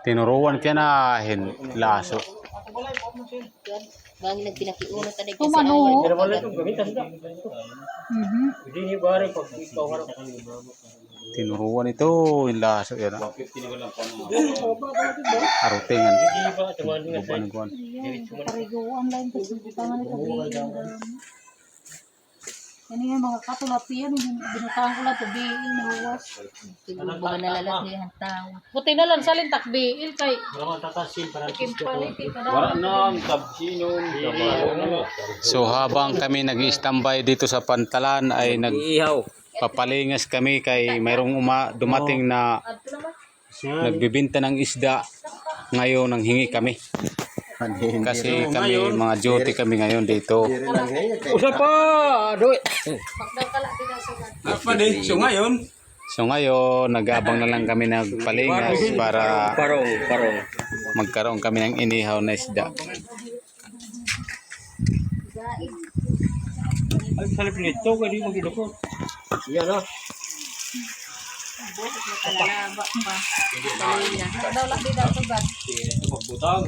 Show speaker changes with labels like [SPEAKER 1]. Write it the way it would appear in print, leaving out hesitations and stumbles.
[SPEAKER 1] Tinuruan kaya na laso.
[SPEAKER 2] Bang nagpinakiuno tadi kasi
[SPEAKER 3] Kumano?
[SPEAKER 1] Tinuruan ito yung laso yan. Arutingan. Buwan.
[SPEAKER 3] Pariguan lang kasi tangan ito ini nga mga katulapian binutang ko lang tabiin nahuwas.
[SPEAKER 2] bukan nalalat ni hantang.
[SPEAKER 3] Buti na lang salin takbiil kay kimpaliti ka na.
[SPEAKER 1] So habang kami nag-standby dito sa Pantalan ay nagpapalingas kami kay mayroong dumating na nagbibinta ng isda. Ngayon nang hingi kami. Kasi kami mga duty kami ngayon dito.
[SPEAKER 4] Usa pa, doy.
[SPEAKER 1] So ngayon nag-abang na lang kami nagpalingas para
[SPEAKER 4] Parong.
[SPEAKER 1] magkaroon kami ng inihaw na isda.
[SPEAKER 4] Ay, salip nito, kadi mo gidukot. Iya na.
[SPEAKER 2] Talalaba pa.
[SPEAKER 3] Daw lang di daw tugad.
[SPEAKER 4] Pagbutang.